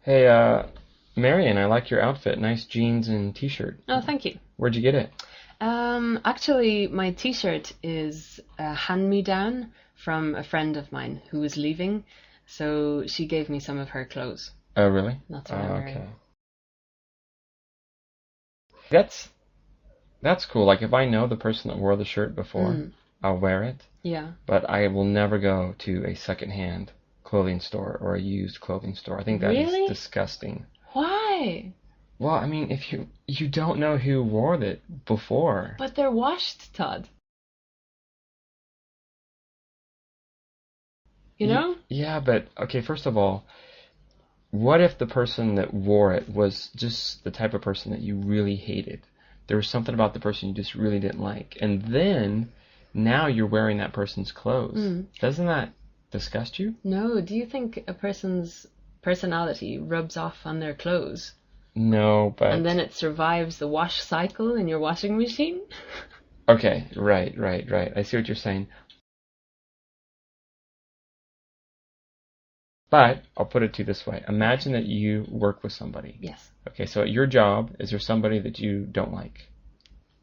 Hey, Marion, I like your outfit. Nice jeans and t-shirt. Oh, thank you. Where'd you get it? Actually, my t-shirt is a hand-me-down from a friend of mine who was leaving, so she gave me some of her clothes. Oh, really? That's Oh, what I'm okay. wearing. That's that's cool. Like if I know the person that wore the shirt before, Mm, I'll wear it, yeah. but I will never go to a secondhand clothing store or a used clothing store. I think that is Really? disgusting. Why? Well, I mean, if you don't know who wore it before. But they're washed, Todd. You know? Yeah, but okay, first of all, what if the person that wore it was just the type of person that you really hated? There was something about the person you just really didn't like. And then now you're wearing that person's clothes. Mm. Doesn't that disgust you? No, do you think a person's personality rubs off on their clothes No, and then but it survives the wash cycle in your washing machine? okay, right. I see what you're saying. But I'll put it to you this way. Okay. Imagine that you work with somebody. Yes. Okay, so at your job, is there somebody that you don't like?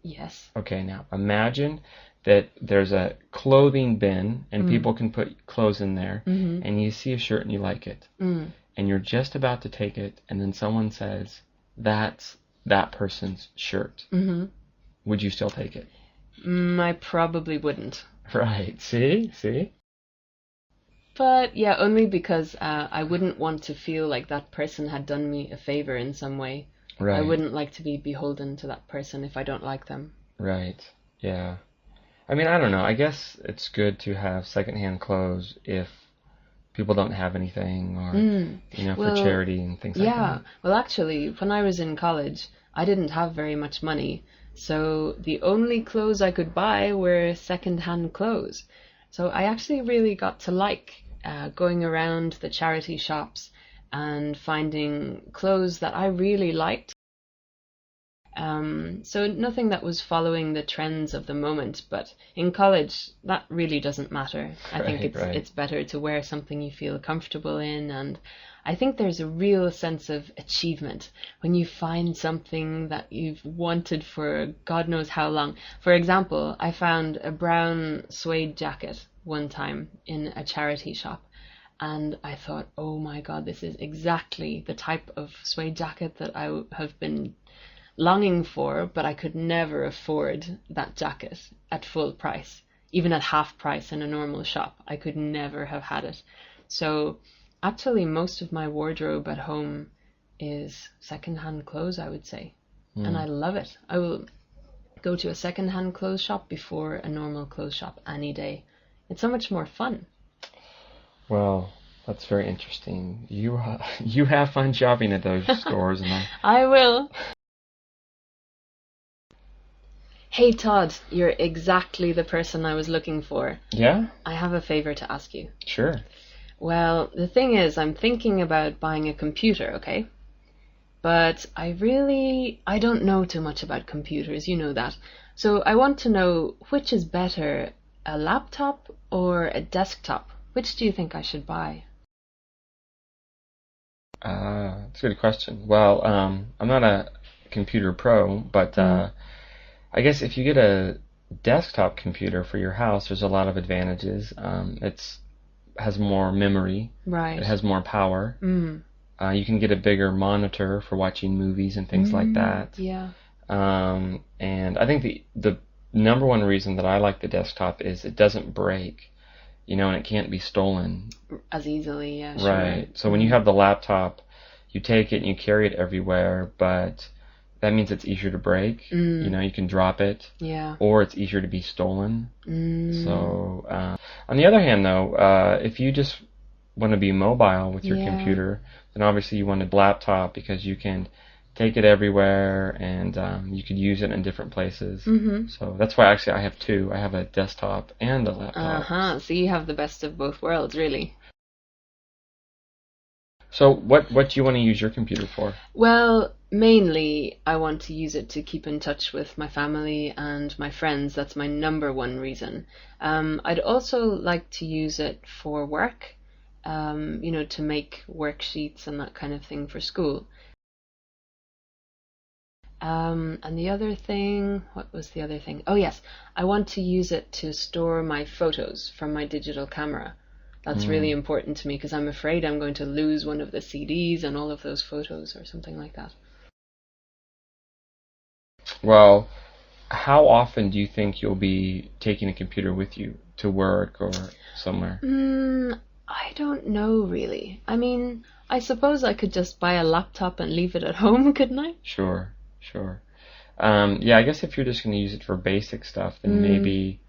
Yes. Okay, now imagine that there's a clothing bin and Mm. people can put clothes in there, Mm-hmm. and you see a shirt and you like it, Mm. and you're just about to take it, and then someone says, "That's that person's shirt." Mm-hmm. Would you still take it? I probably wouldn't. Right. See? But yeah, only because I wouldn't want to feel like that person had done me a favor in some way. I Right. wouldn't like to be beholden to that person if I don't like them. Right. Yeah. I mean, I don't know. I guess it's good to have secondhand clothes if people don't have anything or, Mm. for Well, charity and things like yeah. that. Well, actually, when I was in college, I didn't have very much money, so the only clothes I could buy were second-hand clothes. So I actually really got to like going around the charity shops and finding clothes that I really liked. So nothing that was following the trends of the moment, but in college that really doesn't matter. I think Right, right. it's better to wear something you feel comfortable in, and I think there's a real sense of achievement when you find something that you've wanted for God knows how long. For example, I found a brown suede jacket one time in a charity shop. And I thought, oh my God, this is exactly the type of suede jacket that I have been longing for, but I could never afford that jacket at full price. Even at half price in a normal shop, I could never have had it. So actually, most of my wardrobe at home is secondhand clothes, I would say. And Hmm. I love it. I will go to a secondhand clothes shop before a normal clothes shop any day. It's so much more fun. Well, that's very interesting. You you have fun shopping at those stores, and I I will. Hey Todd, you're exactly the person I was looking for. yeah, I have a favor to ask you. sure. Well, the thing is, I'm thinking about buying a computer, okay? But I don't know too much about computers, you know that. So I want to know which is better, a laptop or a desktop? Which do you think I should buy? It's a good question. Well, I'm not a computer pro, but Mm, I guess if you get a desktop computer for your house, there's a lot of advantages. It's has more memory, it right. has more power. Mm, You can get a bigger monitor for watching movies and things like that. yeah. And I think the number one reason that I like the desktop is it doesn't break, and it can't be stolen. As easily, yeah, sure. Right. So when you have the laptop, you take it and you carry it everywhere, but that means it's easier to break. Mm, You can drop it, yeah. or it's easier to be stolen. Mm, So, on the other hand, though, if you just want to be mobile with your yeah. computer, then obviously you want a laptop because you can take it everywhere and you could use it in different places. Mm-hmm. So that's why actually I have two. I have a desktop and a laptop. Uh-huh. So you have the best of both worlds, really. So what do you want to use your computer for? Well, mainly I want to use it to keep in touch with my family and my friends. That's my number one reason. I'd also like to use it for work, to make worksheets and that kind of thing for school. And the other thing, what was the other thing? Oh yes, I want to use it to store my photos from my digital camera. That's really important to me because I'm afraid I'm going to lose one of the CDs and all of those photos or something like that. Well, how often do you think you'll be taking a computer with you to work or somewhere? I don't know really. I mean, I suppose I could just buy a laptop and leave it at home, couldn't I? Sure. Yeah, I guess if you're just going to use it for basic stuff, then maybe,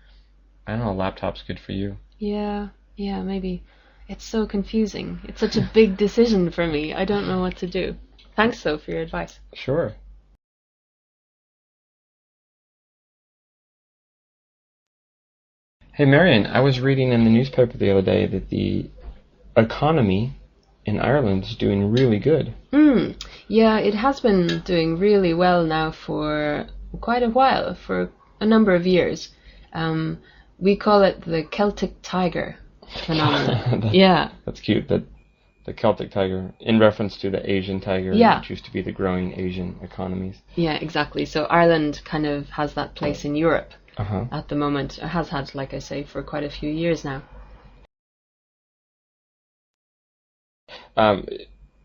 I don't know, a laptop's good for you. Yeah, maybe. It's so confusing. It's such a big decision for me. I don't know what to do. Thanks, though, for your advice. Sure. Hey, Marion, I was reading in the newspaper the other day that the economy in Ireland is doing really good. Yeah, it has been doing really well now for quite a while, for a number of years. We call it the Celtic tiger phenomenon. Yeah. That's cute. The Celtic tiger, in reference to the Asian tiger, which used to be the growing Asian economies. Yeah, exactly. So Ireland kind of has that place in Europe at the moment. It has had, like I say, for quite a few years now.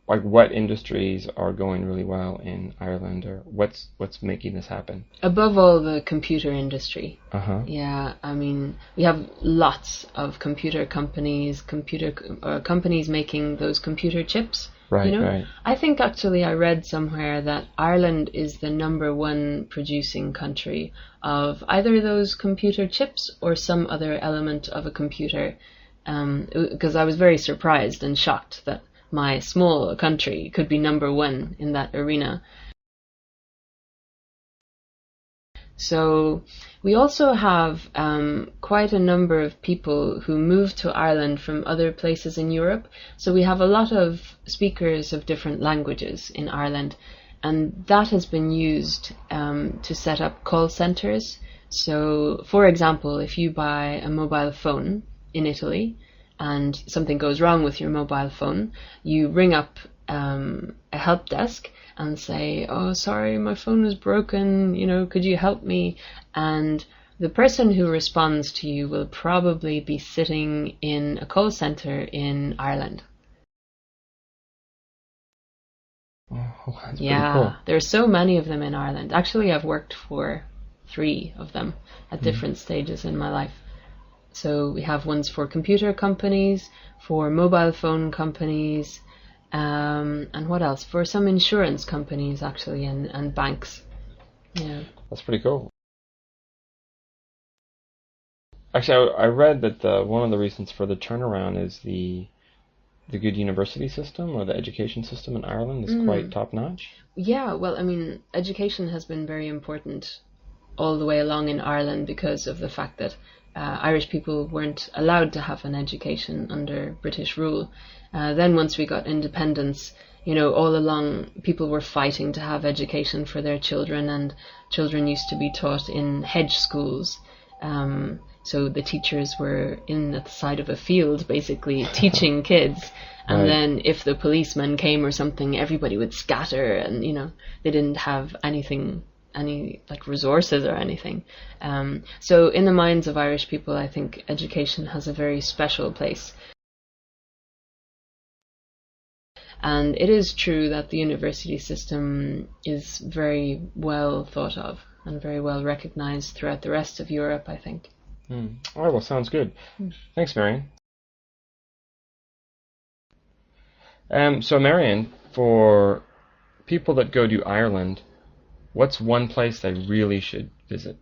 Like what industries are going really well in Ireland, or what's making this happen? Above all, the computer industry. Yeah, I mean, we have lots of computer companies, companies making those computer chips. Right, right. I think actually I read somewhere that Ireland is the #1 producing country of either those computer chips or some other element of a computer. Because I was very surprised and shocked that my small country could be #1 in that arena. So we also have quite a number of people who moved to Ireland from other places in Europe. So we have a lot of speakers of different languages in Ireland, and that has been used to set up call centers. So, for example, if you buy a mobile phone in Italy, and something goes wrong with your mobile phone, you ring up a help desk and say, "Oh, sorry, my phone is broken, could you help me?" And the person who responds to you will probably be sitting in a call center in Ireland. Oh, that's pretty cool. There are so many of them in Ireland. Actually, I've worked for 3 of them at different stages in my life. So we have ones for computer companies, for mobile phone companies, and what else? For some insurance companies, actually, and banks. Yeah. That's pretty cool. Actually, I read that one of the reasons for the turnaround is the good university system, or the education system in Ireland is quite top-notch. Yeah, well, I mean, education has been very important all the way along in Ireland because of the fact that Irish people weren't allowed to have an education under British rule. Then once we got independence, all along people were fighting to have education for their children, and children used to be taught in hedge schools. So the teachers were in at the side of a field, basically, teaching kids. And then if the policeman came or something, everybody would scatter, and, they didn't have any resources or anything. So in the minds of Irish people, I think education has a very special place. And it is true that the university system is very well thought of and very well recognized throughout the rest of Europe, I think. All right, well, sounds good. Thanks, Marion. So, Marion, for people that go to Ireland, what's one place they really should visit?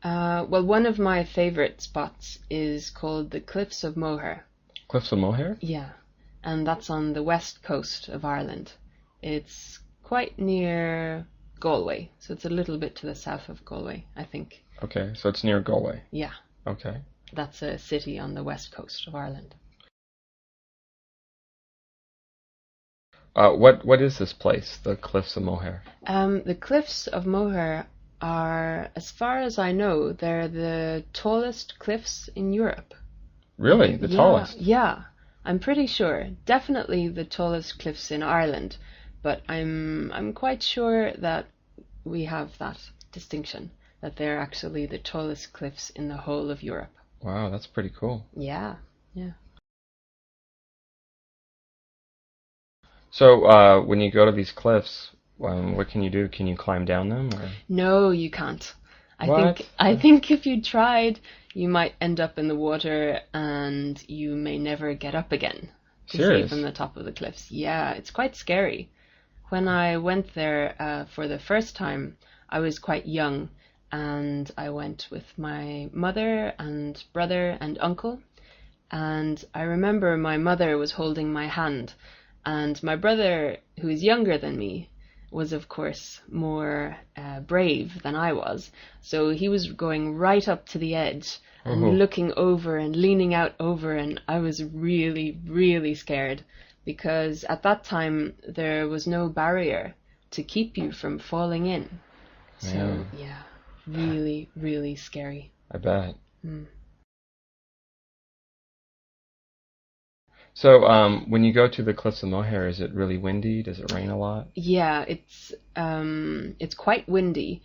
Well, one of my favorite spots is called the Cliffs of Moher. Cliffs of Moher? Yeah, and that's on the west coast of Ireland. It's quite near Galway, so it's a little bit to the south of Galway, I think. Okay, so it's near Galway. Yeah. Okay. That's a city on the west coast of Ireland. What is this place, the Cliffs of Moher? The Cliffs of Moher are, as far as I know, they're the tallest cliffs in Europe. Really? The tallest? Yeah. I'm pretty sure. Definitely the tallest cliffs in Ireland, but I'm quite sure that we have that distinction, that they're actually the tallest cliffs in the whole of Europe. Wow, that's pretty cool. Yeah, yeah. So, when you go to these cliffs, what can you do? Can you climb down them? Or? No, you can't. What? I think if you tried, you might end up in the water and you may never get up again to see Serious? from the top of the cliffs. Yeah, it's quite scary. When I went there for the first time, I was quite young, and I went with my mother and brother and uncle. And I remember my mother was holding my hand, and my brother, who is younger than me, was of course more brave than I was. So he was going right up to the edge and looking over and leaning out over, and I was really, really scared because at that time there was no barrier to keep you from falling in. So Man. yeah, really, really scary. I bet. Mm. So, when you go to the Cliffs of Moher, is it really windy? Does it rain a lot? Yeah, it's quite windy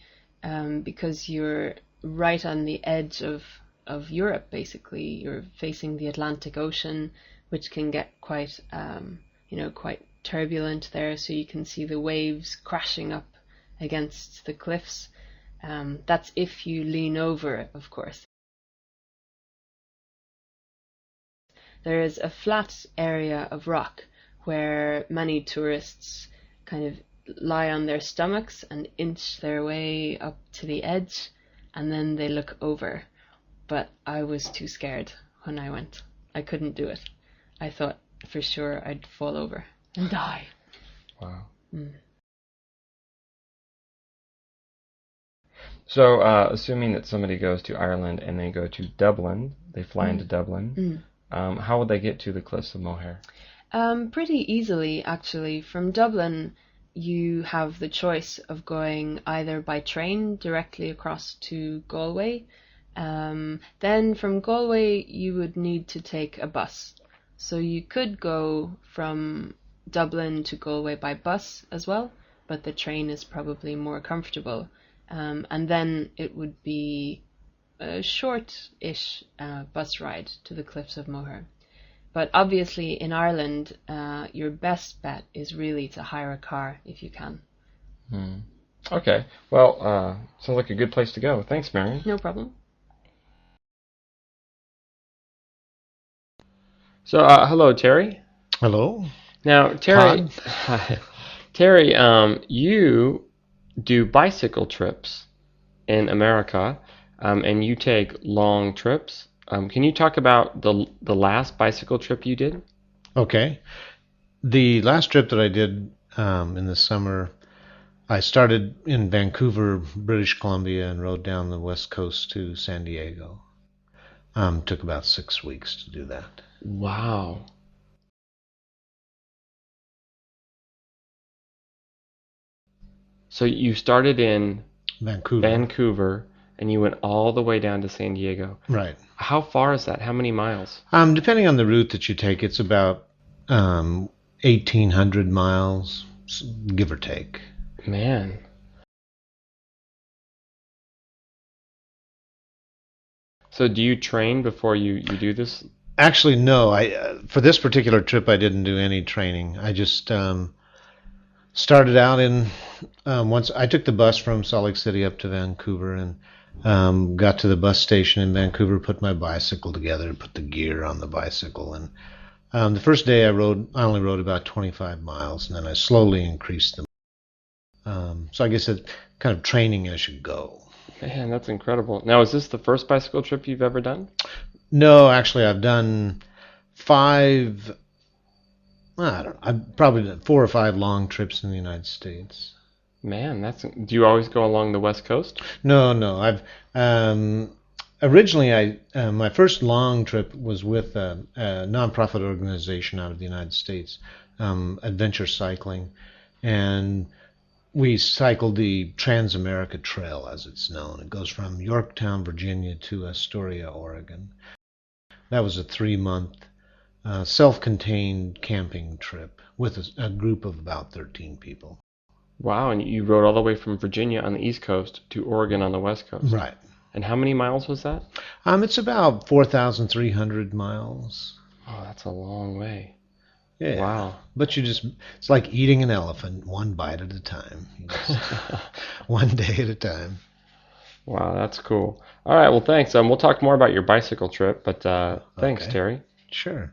because you're right on the edge of Europe. Basically, you're facing the Atlantic Ocean, which can get quite quite turbulent there. So you can see the waves crashing up against the cliffs. That's if you lean over, of course. There is a flat area of rock where many tourists kind of lie on their stomachs and inch their way up to the edge, and then they look over. But I was too scared when I went. I couldn't do it. I thought for sure I'd fall over and die. Wow. Mm. So, assuming that somebody goes to Ireland and they go to Dublin, they fly into Dublin, how would they get to the Cliffs of Moher? Pretty easily, actually. From Dublin, you have the choice of going either by train directly across to Galway. Then from Galway, you would need to take a bus. So you could go from Dublin to Galway by bus as well, but the train is probably more comfortable. And then it would be a short-ish bus ride to the Cliffs of Moher. But obviously in Ireland, your best bet is really to hire a car if you can. Okay. Well, sounds like a good place to go. Thanks, Marion. No problem. So, hello, Terry. Hello. Now, Terry, Terry, you do bicycle trips in America, and you take long trips. Can you talk about the last bicycle trip you did? Okay. The last trip that I did in the summer, I started in Vancouver, British Columbia, and rode down the west coast to San Diego. Took about 6 weeks to do that. Wow. So you started in Vancouver, and you went all the way down to San Diego. Right. How far is that? How many miles? Depending on the route that you take, it's about 1,800 miles, give or take. Man. So do you train before you do this? Actually, no. For this particular trip, I didn't do any training. I just started out in once I took the bus from Salt Lake City up to Vancouver and got to the bus station in Vancouver, put my bicycle together, put the gear on the bicycle, and the first day I only rode about 25 miles, and then I slowly increased them. So I guess it's kind of training as you go. Man, that's incredible. Now, is this the first bicycle trip you've ever done? No, actually, I've done 5. I don't know. I've probably done 4 or 5 long trips in the United States. Man, do you always go along the West Coast? No. I've originally my first long trip was with a nonprofit organization out of the United States, Adventure Cycling, and we cycled the Trans-America Trail, as it's known. It goes from Yorktown, Virginia, to Astoria, Oregon. That was a 3-month self-contained camping trip with a group of about 13 people. Wow, and you rode all the way from Virginia on the East Coast to Oregon on the West Coast. Right. And how many miles was that? It's about 4,300 miles. Oh, that's a long way. Yeah. Wow. But it's like eating an elephant, one bite at a time. One day at a time. Wow, that's cool. All right, well, thanks. We'll talk more about your bicycle trip, but thanks, Okay. Terry. Sure.